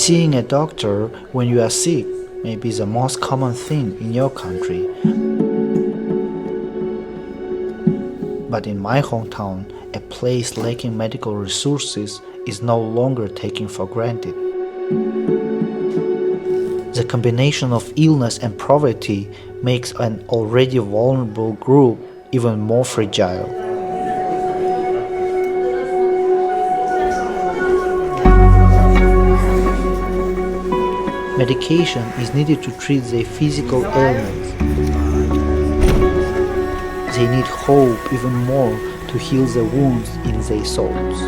Seeing a doctor when you are sick may be the most common thing in your country. But in my hometown, a place lacking medical resources is no longer taken for granted. The combination of illness and poverty makes an already vulnerable group even more fragile. Medication is needed to treat their physical ailments. They need hope even more to heal the wounds in their souls.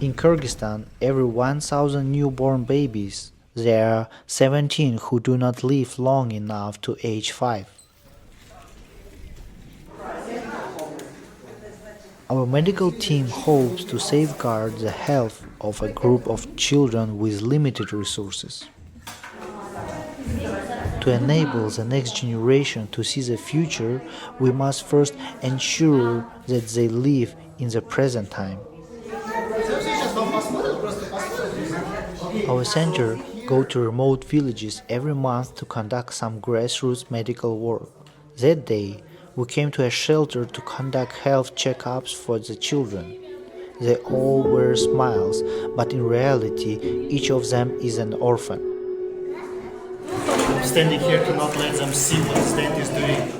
In Kyrgyzstan, every 1,000 newborn babies, there are 17 who do not live long enough to age 5. Our medical team hopes to safeguard the health of a group of children with limited resources. To enable the next generation to see the future, we must first ensure that they live in the present time. Our center goes to remote villages every month to conduct some grassroots medical work. That day, we came to a shelter to conduct health checkups for the children. They all wear smiles, but in reality, each of them is an orphan. I'm standing here to not let them see what the dent is doing.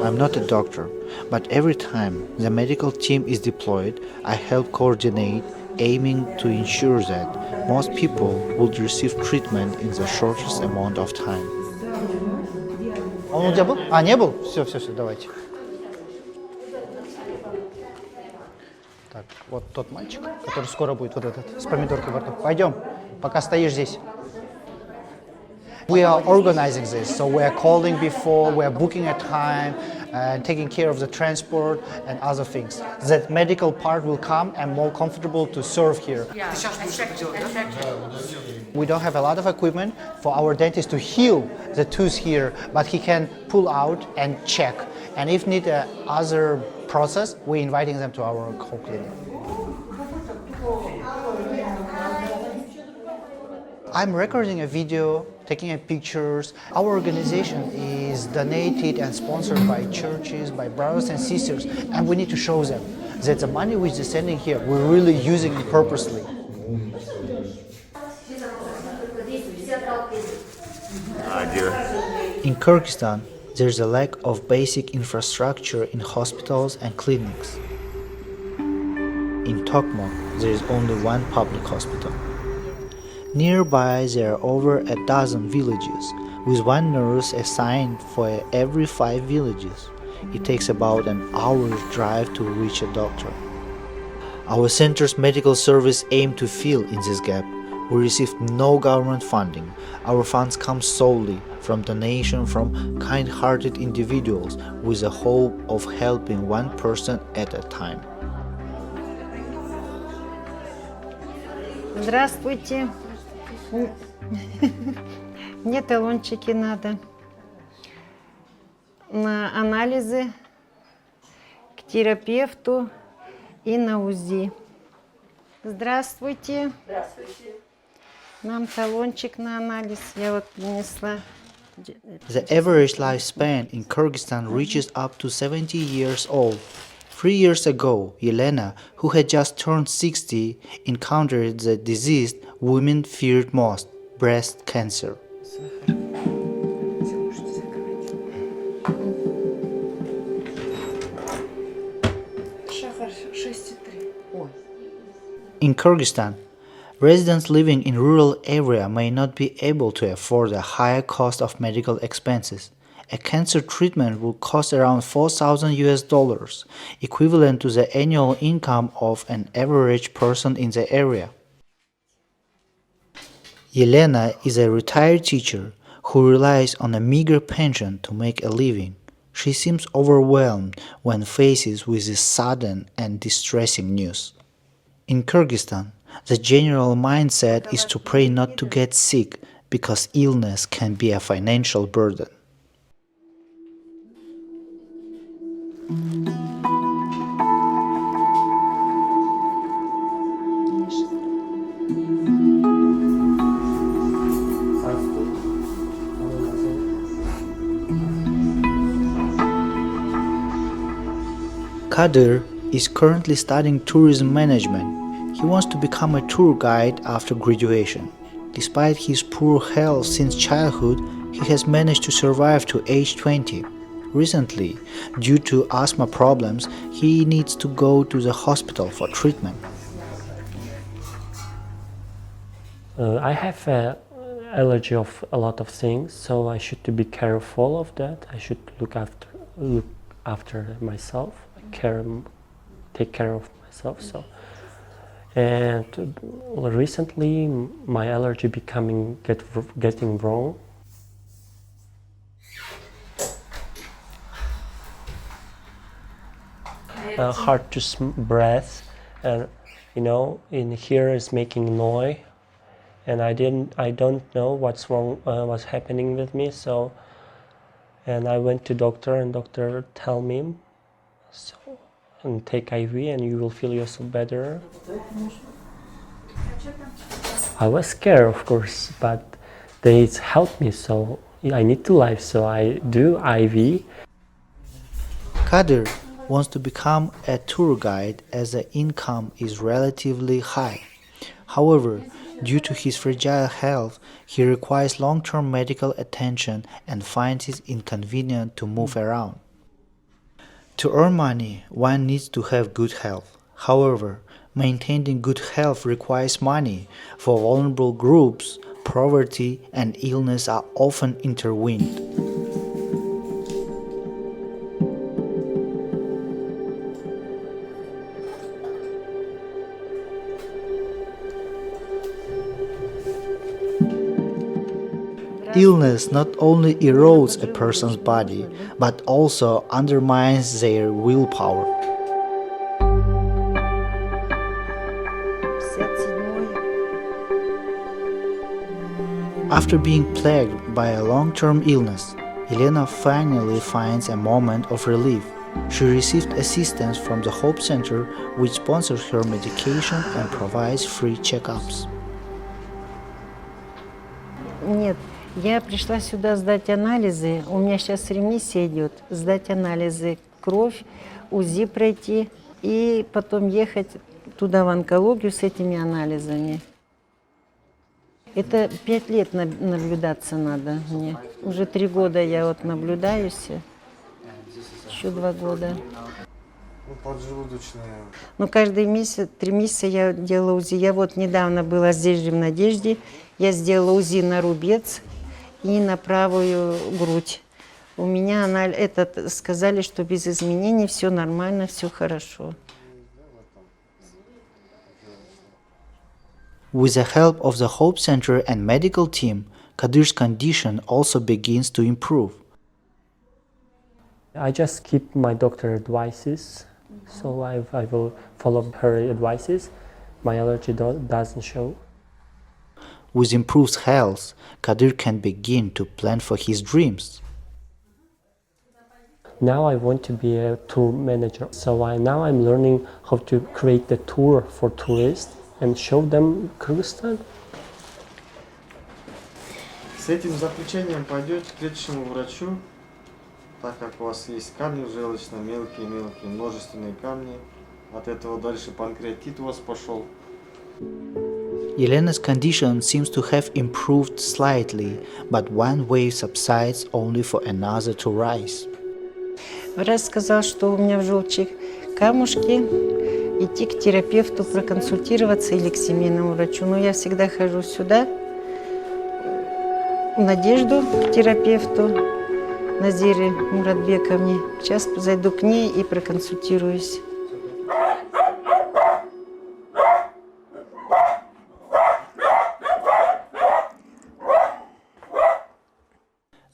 I'm not a doctor, but every time the medical team is deployed, I help coordinate, aiming to ensure that most people would receive treatment in the shortest amount of time. Он у тебя был? А, не был? Все, давайте. Так, вот тот мальчик, который скоро будет, вот этот, с помидоркой во рту. Пойдем, пока стоишь здесь. We are organizing this, so we are calling before, we are booking a time, and taking care of the transport and other things. That medical part will come and more comfortable to serve here. We don't have a lot of equipment for our dentist to heal the tooth here, but he can pull out and check. And if need other process, we're inviting them to our home clinic. I'm recording a video, taking pictures. Our organization is donated and sponsored by churches, by brothers and sisters, and we need to show them that the money which they're sending here, we're really using it purposely. In Kyrgyzstan, there's a lack of basic infrastructure in hospitals and clinics. In Tokmok, there is only one public hospital. Nearby, there are over a dozen villages, with one nurse assigned for every 5 villages. It takes about an hour's drive to reach a doctor. Our center's medical service aims to fill in this gap. We receive no government funding. Our funds come solely from donation from kind-hearted individuals with the hope of helping one person at a time. Здравствуйте. Мне талончики надо на анализы, к терапевту и на УЗИ. Здравствуйте. Здравствуйте. Нам талончик на анализ. Я вот принесла. The average lifespan in Kyrgyzstan reaches up to 70 years old. 3 years ago, Yelena, who had just turned 60, encountered the disease women feared most, breast cancer. In Kyrgyzstan, residents living in rural area may not be able to afford a higher cost of medical expenses. A cancer treatment will cost around $4,000, equivalent to the annual income of an average person in the area. Yelena is a retired teacher who relies on a meager pension to make a living. She seems overwhelmed when faced with this sudden and distressing news. In Kyrgyzstan, the general mindset is to pray not to get sick because illness can be a financial burden. Kadir is currently studying tourism management. He wants to become a tour guide after graduation. Despite his poor health since childhood, he has managed to survive to age 20. Recently, due to asthma problems, he needs to go to the hospital for treatment. I have an allergy of a lot of things, so I should to be careful of that. I should look after myself, take care of myself. So, and recently my allergy getting wrong. Hard to breathe, and in here is making noise, and I don't know what's wrong, what's happening with me. So, and I went to doctor, and doctor tell me, so, and take IV, and you will feel yourself better. I was scared, of course, but they helped me. So I need to live, so I do IV. Kadir wants to become a tour guide as the income is relatively high. However, due to his fragile health, he requires long-term medical attention and finds it inconvenient to move around. To earn money, one needs to have good health. However, maintaining good health requires money. For vulnerable groups, poverty and illness are often intertwined. Illness not only erodes a person's body, but also undermines their willpower. After being plagued by a long-term illness, Elena finally finds a moment of relief. She received assistance from the Hope Center, which sponsors her medication and provides free checkups. Нет, я пришла сюда сдать анализы. У меня сейчас ремиссия идет. Сдать анализы, кровь, УЗИ пройти и потом ехать туда в онкологию с этими анализами. Это 5 лет наблюдаться надо мне. Уже 3 года я вот наблюдаюсь. Еще 2 года. Поджелудочная. Но каждый месяц, 3 месяца я делала УЗИ. Я вот недавно была здесь же в Надежде. Я сделала УЗИ на рубец и на правую грудь. У меня сказали, что без изменений все нормально, все хорошо. With the help of the Hope Center and medical team, Kadir's condition also begins to improve. I just keep my doctor advices, so I will follow her advices. My allergy doesn't show. With improved health, Kadir can begin to plan for his dreams. Now I want to be a tour manager, so now I'm learning how to create the tour for tourists and show them Kyrgyzstan. С этим заключением пойдете к лечащему врачу, так как у вас есть камни в желчном, мелкие, множественные камни. От этого дальше панкреатит у вас пошел. Elena's condition seems to have improved slightly, but one wave subsides only for another to rise. Врач сказал, что у меня в желчи камушки, идти к терапевту проконсультироваться или к семейному врачу. Но я всегда хожу сюда, в Надежду, к терапевту Назире Муратбековне. Сейчас зайду к ней и проконсультируюсь.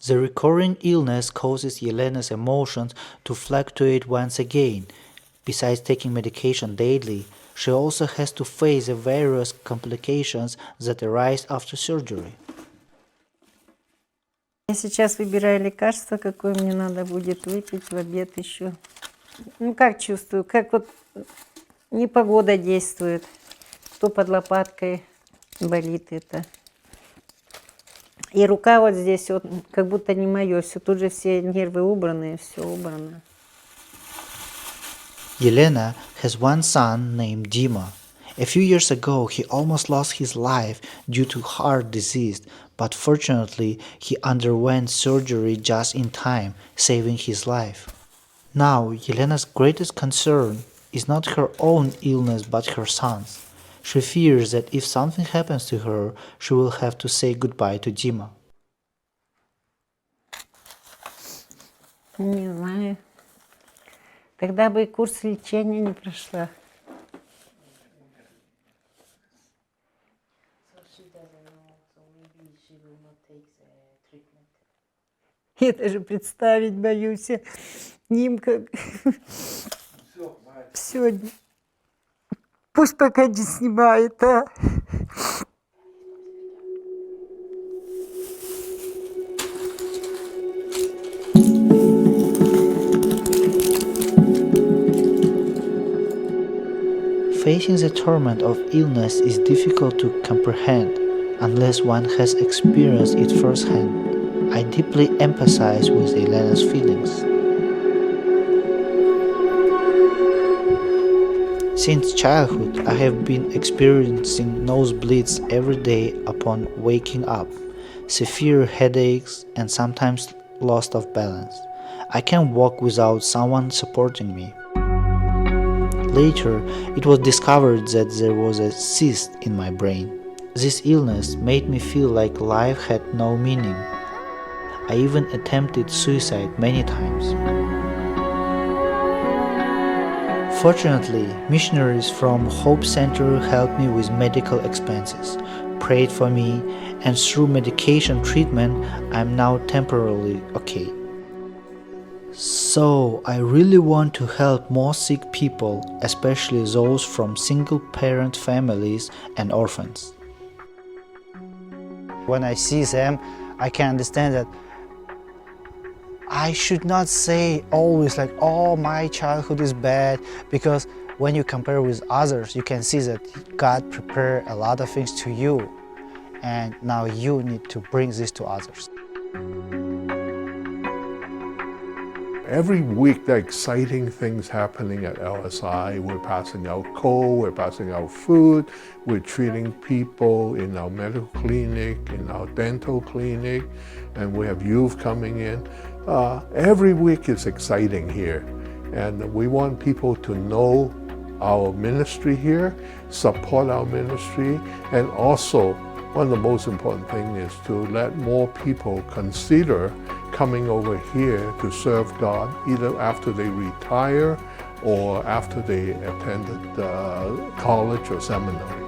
The recurring illness causes Yelena's emotions to fluctuate once again. Besides taking medication daily, she also has to face the various complications that arise after surgery. Я сейчас выбираю лекарство, какое мне надо будет выпить в обед еще. Ну, как чувствую, как вот непогода действует, то под лопаткой болит это. И рука вот здесь вот как будто не мое, все тут же все нервы убраны, все убрано. Yelena has one son named Dima. A few years ago, he almost lost his life due to heart disease, but fortunately, he underwent surgery just in time, saving his life. Now, Yelena's greatest concern is not her own illness but her son's. She fears that if something happens to her, she will have to say goodbye to Dima. Не знаю. Тогда бы и курс лечения не прошла. Я даже представить боюсь. Ним как... Все. Пусть пока не снимает, а? Facing the torment of illness is difficult to comprehend unless one has experienced it firsthand. I deeply empathize with Yelena's feelings. Since childhood, I have been experiencing nosebleeds every day upon waking up, severe headaches, and sometimes loss of balance. I can't walk without someone supporting me. Later, it was discovered that there was a cyst in my brain. This illness made me feel like life had no meaning. I even attempted suicide many times. Fortunately, missionaries from Hope Center helped me with medical expenses, prayed for me, and through medication treatment, I am now temporarily okay. So, I really want to help more sick people, especially those from single-parent families and orphans. When I see them, I can understand that I should not say always like, oh, my childhood is bad, because when you compare with others, you can see that God prepared a lot of things to you, and now you need to bring this to others. Every week, there are exciting things happening at LSI. We're passing out coal, we're passing out food, we're treating people in our medical clinic, in our dental clinic, and we have youth coming in. Every week is exciting here, and we want people to know our ministry here, support our ministry, and also one of the most important things is to let more people consider coming over here to serve God, either after they retire or after they attended college or seminary.